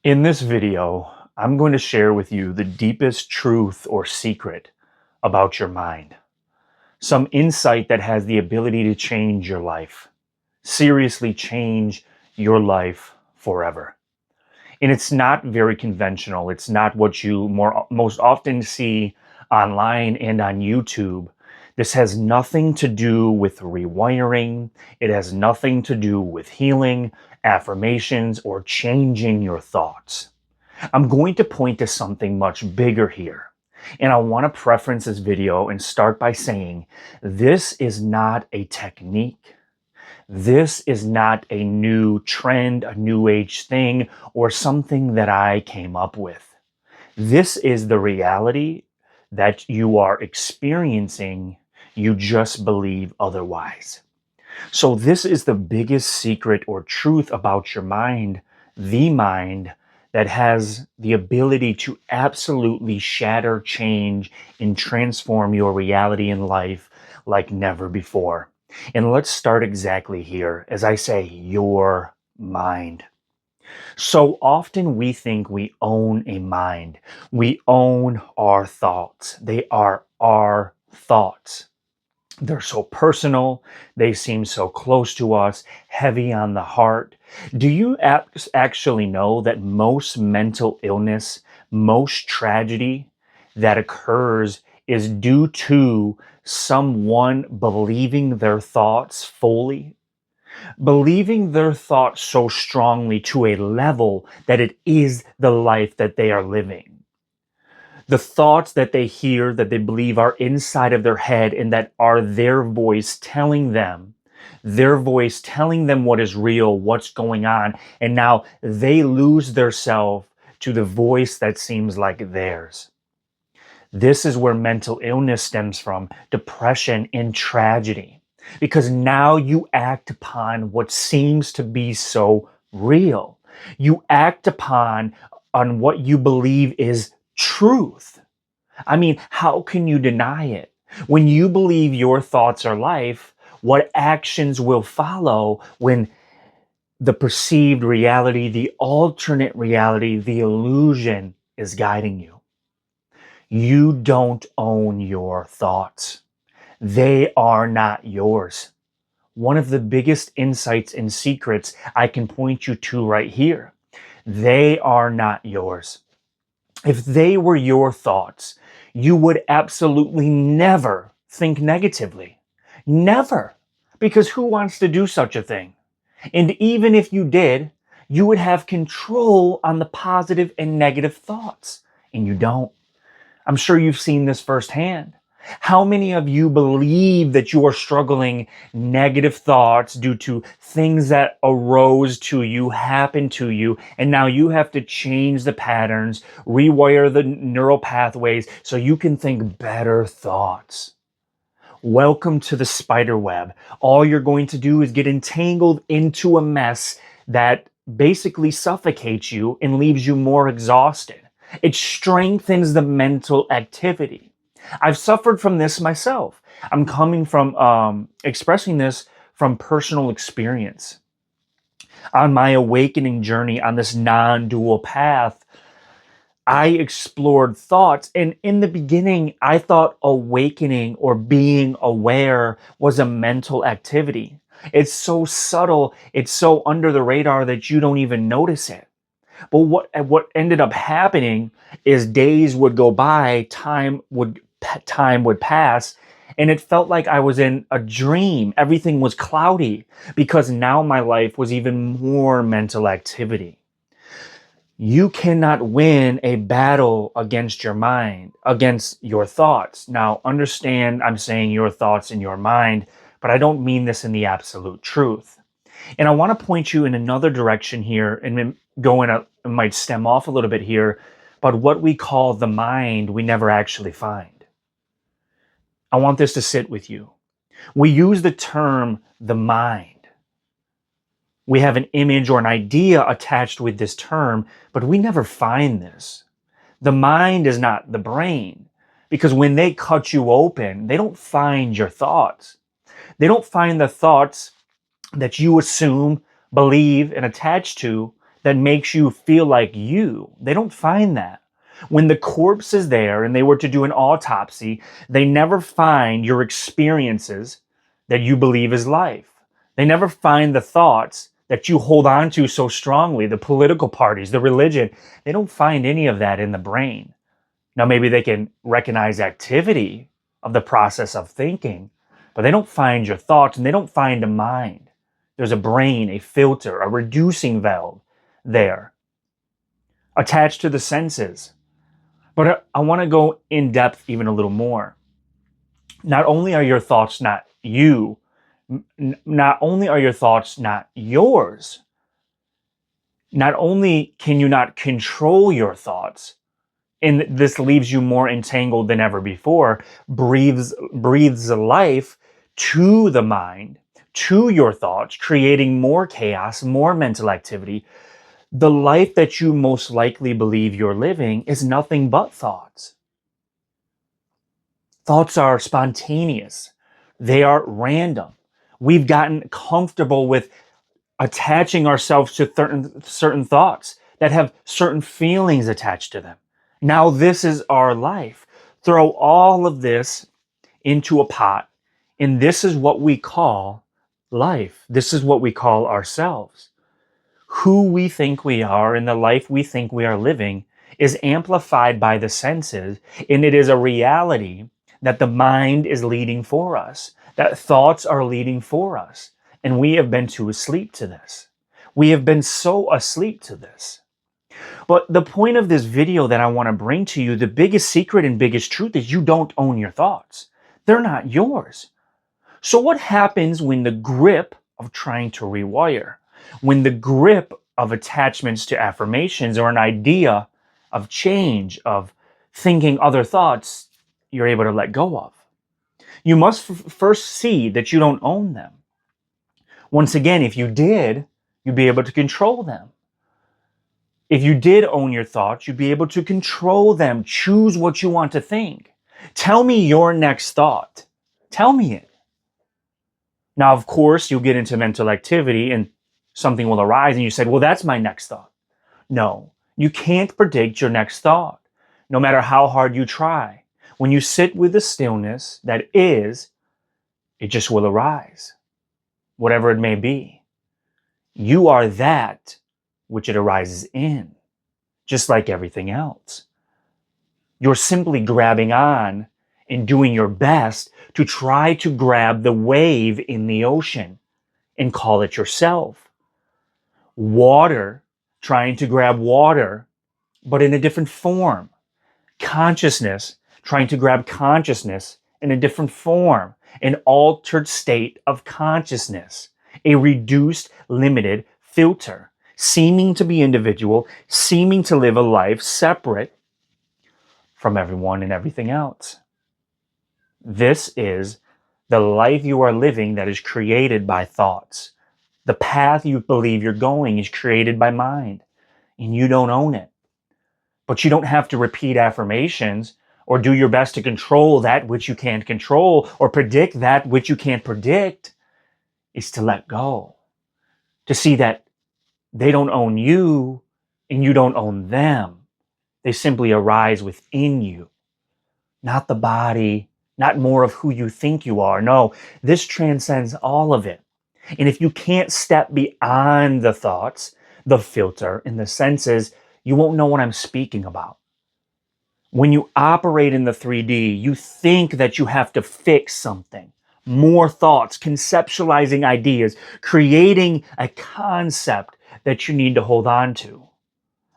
In this video, I'm going to share with you the deepest truth or secret about your mind. Some insight that has the ability to change your life. Seriously change your life forever. And it's not very conventional. It's not what you most often see online and on YouTube. This has nothing to do with rewiring. It has nothing to do with healing, affirmations, or changing your thoughts. I'm going to point to something much bigger here. And I want to preference this video and start by saying this is not a technique. This is not a new trend, a new age thing, or something that I came up with. This is the reality that you are experiencing. You just believe otherwise. So this is the biggest secret or truth about your mind, the mind that has the ability to absolutely shatter, change, and transform your reality in life like never before. And let's start exactly here, as I say, your mind. So often we think we own a mind. We own our thoughts. They are our thoughts. They're so personal. They seem so close to us, heavy on the heart. Do you actually know that most mental illness, most tragedy that occurs is due to someone believing their thoughts fully? Believing their thoughts so strongly to a level that it is the life that they are living. The thoughts that they hear, that they believe are inside of their head and that are their voice telling them what is real, what's going on. And now they lose their self to the voice that seems like theirs. This is where mental illness stems from, depression and tragedy. Because now you act upon what seems to be so real. You act upon on what you believe is truth. I mean, how can you deny it? When you believe your thoughts are life, what actions will follow when the perceived reality, the alternate reality, the illusion is guiding you? You don't own your thoughts. They are not yours. One of the biggest insights and secrets I can point you to right here. They are not yours. If they were your thoughts, you would absolutely never think negatively. Never. Because who wants to do such a thing? And even if you did, you would have control on the positive and negative thoughts. And you don't. I'm sure you've seen this firsthand. How many of you believe that you are struggling negative thoughts due to things that arose to you, happened to you, and now you have to change the patterns, rewire the neural pathways so you can think better thoughts? Welcome to the spider web. All you're going to do is get entangled into a mess that basically suffocates you and leaves you more exhausted. It strengthens the mental activity. I've suffered from this myself. I'm coming from expressing this from personal experience. On my awakening journey on this non-dual path, I explored thoughts. And in the beginning, I thought awakening or being aware was a mental activity. It's so subtle, it's so under the radar that you don't even notice it. But what ended up happening is days would go by, time would pass, and it felt like I was in a dream. Everything was cloudy because now my life was even more mental activity. You cannot win a battle against your mind, against your thoughts. Now, understand I'm saying your thoughts in your mind, but I don't mean this in the absolute truth. And I want to point you in another direction here and it might stem off a little bit here, but what we call the mind, we never actually find. I want this to sit with you. We use the term the mind. We have an image or an idea attached with this term, but we never find this. The mind is not the brain, because when they cut you open, they don't find your thoughts. They don't find the thoughts that you assume, believe, and attach to that makes you feel like you. They don't find that. When the corpse is there and they were to do an autopsy, they never find your experiences that you believe is life. They never find the thoughts that you hold on to so strongly, the political parties, the religion. They don't find any of that in the brain. Now, maybe they can recognize activity of the process of thinking, but they don't find your thoughts and they don't find a mind. There's a brain, a filter, a reducing valve there attached to the senses. But I want to go in depth even a little more. Not only are your thoughts not you, not only are your thoughts not yours, not only can you not control your thoughts, and this leaves you more entangled than ever before, breathes life to the mind, to your thoughts, creating more chaos, more mental activity. The life that you most likely believe you're living is nothing but thoughts. Thoughts are spontaneous. They are random. We've gotten comfortable with attaching ourselves to certain thoughts that have certain feelings attached to them. Now this is our life. Throw all of this into a pot, and this is what we call life. This is what we call ourselves. Who we think we are and the life we think we are living is amplified by the senses, and it is a reality that the mind is leading for us, that thoughts are leading for us. And we have been too asleep to this. We have been so asleep to this. But the point of this video that I want to bring to you, the biggest secret and biggest truth is you don't own your thoughts. They're not yours. So what happens when the grip of trying to rewire, when the grip of attachments to affirmations or an idea of change, of thinking other thoughts, you're able to let go of? You must first see that you don't own them. Once again, if you did, you'd be able to control them. If you did own your thoughts, you'd be able to control them. Choose what you want to think. Tell me your next thought. Tell me it. Now, of course, you'll get into mental activity and something will arise and you said, well, that's my next thought. No, you can't predict your next thought, no matter how hard you try. When you sit with the stillness that is, it just will arise, whatever it may be. You are that which it arises in, just like everything else. You're simply grabbing on and doing your best to try to grab the wave in the ocean and call it yourself. Water, trying to grab water, but in a different form. Consciousness, trying to grab consciousness in a different form, an altered state of consciousness, a reduced, limited filter, seeming to be individual, seeming to live a life separate from everyone and everything else. This is the life you are living that is created by thoughts. The path you believe you're going is created by mind, and you don't own it. But you don't have to repeat affirmations or do your best to control that which you can't control or predict that which you can't predict. Is to let go, to see that they don't own you and you don't own them. They simply arise within you, not the body, not more of who you think you are. No, this transcends all of it. And if you can't step beyond the thoughts, the filter, and the senses, you won't know what I'm speaking about. When you operate in the 3D, you think that you have to fix something. More thoughts, conceptualizing ideas, creating a concept that you need to hold on to.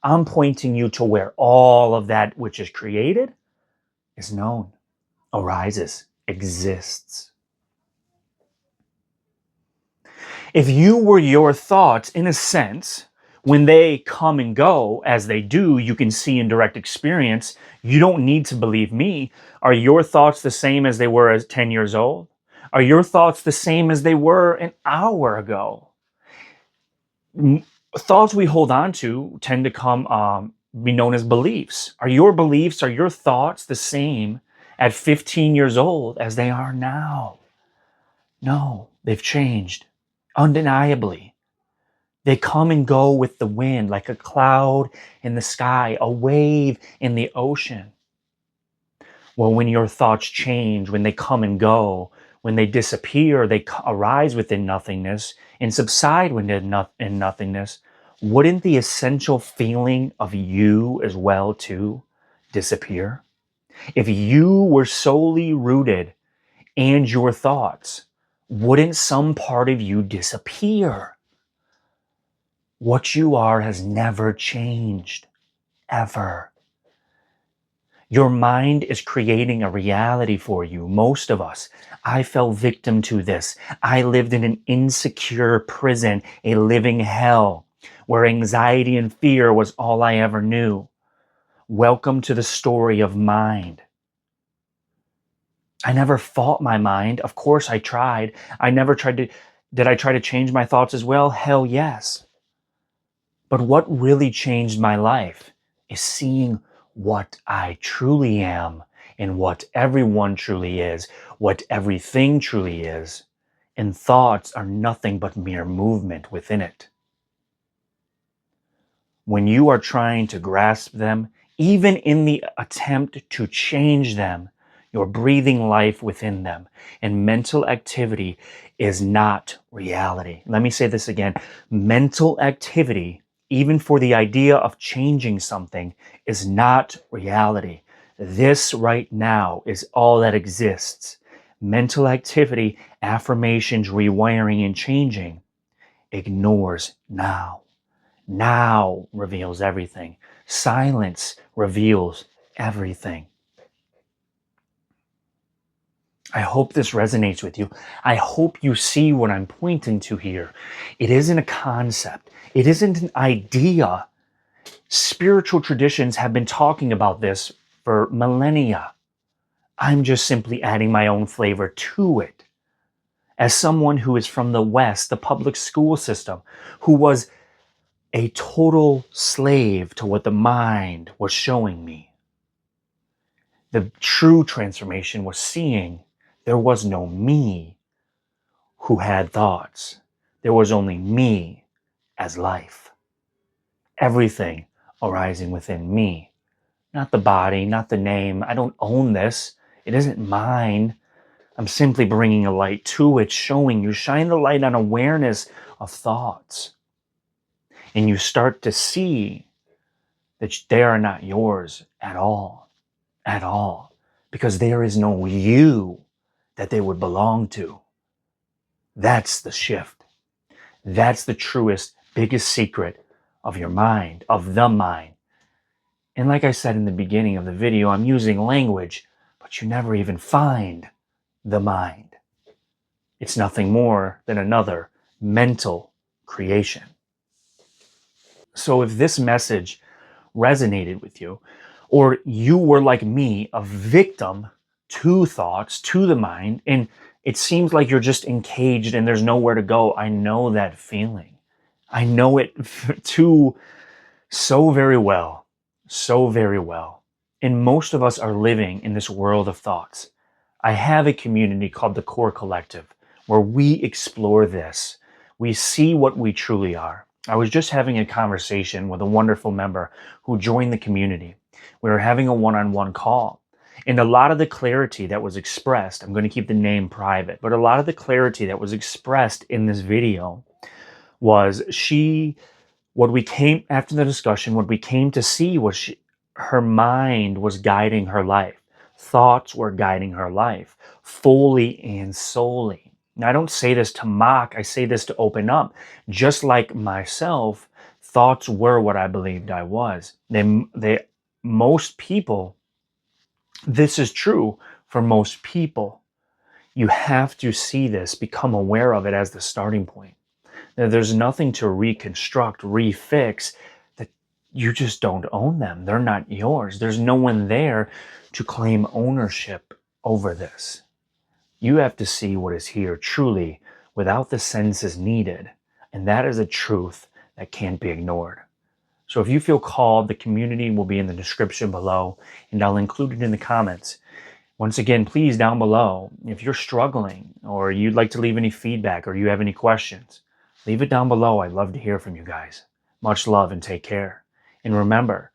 I'm pointing you to where all of that which is created is known, arises, exists. If you were your thoughts, in a sense, when they come and go, as they do, you can see in direct experience, you don't need to believe me. Are your thoughts the same as they were as 10 years old? Are your thoughts the same as they were an hour ago? Thoughts we hold on to tend to be known as beliefs. Are your beliefs, are your thoughts the same at 15 years old as they are now? No, they've changed, undeniably. They come and go with the wind, like a cloud in the sky, a wave in the ocean. Well, when your thoughts change, when they come and go, when they disappear, they arise within nothingness and subside within in nothingness, wouldn't the essential feeling of you as well too disappear? If you were solely rooted in your thoughts, wouldn't some part of you disappear? What you are has never changed, ever. Your mind is creating a reality for you. Most of us. I fell victim to this. I lived in an insecure prison, a living hell, where anxiety and fear was all I ever knew. Welcome to the story of mind. I never fought my mind. Of course I tried. I never tried to. Did I try to change my thoughts as well? Hell yes. But what really changed my life is seeing what I truly am and what everyone truly is, what everything truly is. And thoughts are nothing but mere movement within it. When you are trying to grasp them, even in the attempt to change them, you're breathing life within them. And mental activity is not reality. Let me say this again. Mental activity, even for the idea of changing something, is not reality. This right now is all that exists. Mental activity, affirmations, rewiring, and changing ignores now. Now reveals everything. Silence reveals everything. I hope this resonates with you. I hope you see what I'm pointing to here. It isn't a concept. It isn't an idea. Spiritual traditions have been talking about this for millennia. I'm just simply adding my own flavor to it. As someone who is from the West, the public school system, who was a total slave to what the mind was showing me. The true transformation was seeing there was no me who had thoughts. There was only me as life. Everything arising within me. Not the body, not the name. I don't own this. It isn't mine. I'm simply bringing a light to it, showing you. Shine the light on awareness of thoughts. And you start to see that they are not yours at all, because there is no you that they would belong to. That's the shift. That's the truest, biggest secret of your mind, of the mind. And like I said in the beginning of the video, I'm using language, but you never even find the mind. It's nothing more than another mental creation. So if this message resonated with you, or you were like me, a victim to thoughts, to the mind, and it seems like you're just encaged and there's nowhere to go. I know that feeling. I know it too so very well. So very well. And most of us are living in this world of thoughts. I have a community called the Core Collective where we explore this. We see what we truly are. I was just having a conversation with a wonderful member who joined the community. We were having a one-on-one call. And a lot of the clarity that was expressed, I'm going to keep the name private, but a lot of the clarity that was expressed in this video was what we came after the discussion, what we came to see was her mind was guiding her life. Thoughts were guiding her life fully and solely. Now, I don't say this to mock. I say this to open up. Just like myself, thoughts were what I believed I was. Most people, this is true for most people. You have to see this, become aware of it as the starting point. There's nothing to reconstruct, refix, that you just don't own them. They're not yours. There's no one there to claim ownership over this. You have to see what is here truly without the senses needed. And that is a truth that can't be ignored. So if you feel called, the community will be in the description below, and I'll include it in the comments. Once again, please, down below, if you're struggling or you'd like to leave any feedback or you have any questions, Leave it down below. I'd love to hear from you guys. Much love and take care. And remember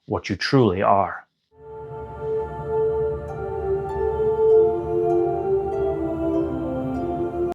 what you truly are.